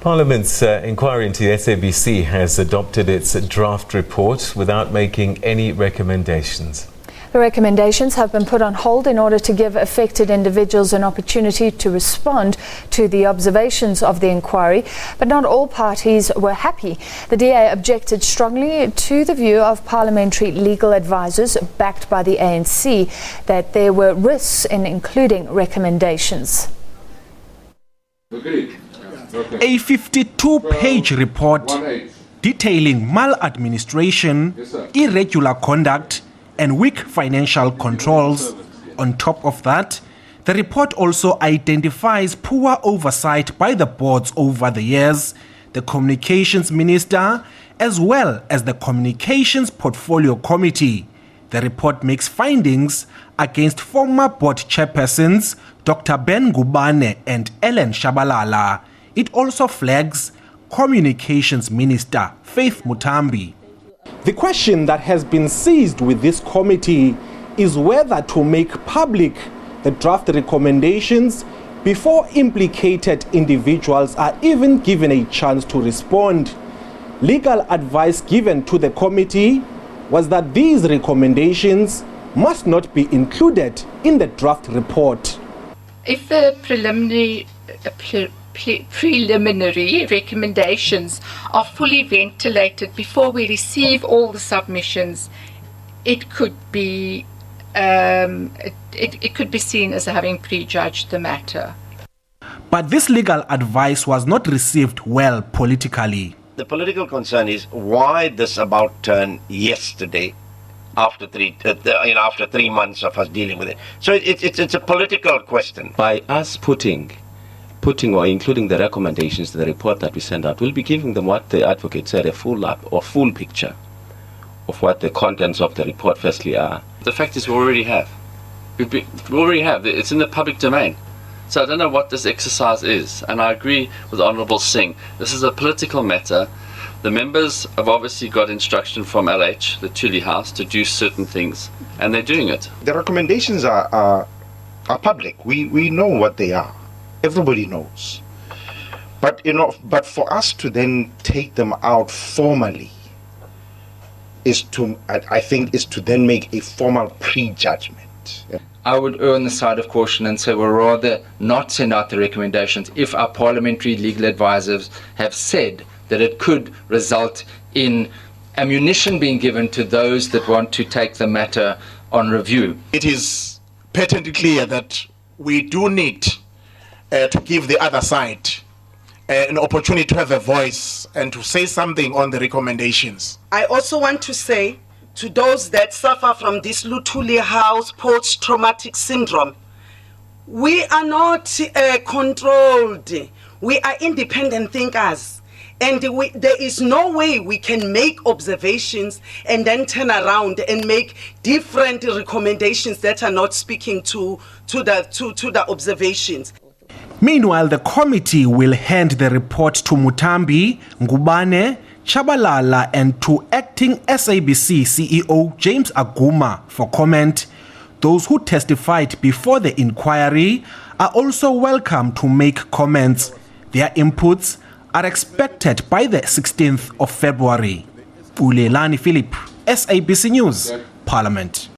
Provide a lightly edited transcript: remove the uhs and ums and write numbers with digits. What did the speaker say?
Parliament's inquiry into the SABC has adopted its draft report without making any recommendations. The recommendations have been put on hold in order to give affected individuals an opportunity to respond to the observations of the inquiry, but not all parties were happy. The DA objected strongly to the view of parliamentary legal advisors backed by the ANC that there were risks in including recommendations. Agreed. A 52-page report detailing maladministration, irregular conduct, and weak financial controls. On top of that, the report also identifies poor oversight by the boards over the years, the Communications Minister, as well as the Communications Portfolio Committee. The report makes findings against former board chairpersons Dr. Ben Ngubane and Ellen Shabalala. It also flags Communications Minister Faith Muthambi. The question that has been seized with this committee is whether to make public the draft recommendations before implicated individuals are even given a chance to respond. Legal advice given to the committee was that these recommendations must not be included in the draft report. If the preliminary recommendations are fully ventilated before we receive all the submissions, it could be seen as having prejudged the matter. But this legal advice was not received well politically. The political concern is why this about turn yesterday, after 3 months of us dealing with it. So it's a political question. By us putting or including the recommendations to the report that we send out, we'll be giving them what the advocate said, a full picture of what the contents of the report firstly are. The fact is we already have. It's in the public domain. So I don't know what this exercise is, and I agree with Honourable Singh. This is a political matter. The members have obviously got instruction from LH, the Tuli House, to do certain things, and they're doing it. The recommendations are public. We know what they are. Everybody knows. But for us to then take them out formally I think is to then make a formal prejudgment. I would err on the side of caution and say we'll rather not send out the recommendations if our parliamentary legal advisors have said that it could result in ammunition being given to those that want to take the matter on review. It is patently clear that we do need to give the other side an opportunity to have a voice and to say something on the recommendations. I also want to say to those that suffer from this Luthuli House post-traumatic syndrome, we are not controlled. We are independent thinkers. And there is no way we can make observations and then turn around and make different recommendations that are not speaking to the observations. Meanwhile, the committee will hand the report to Muthambi, Ngubane, Shabalala and to acting SABC CEO James Aguma for comment. Those who testified before the inquiry are also welcome to make comments. Their inputs are expected by the 16th of February. Ulelani Philip, SABC News, Parliament.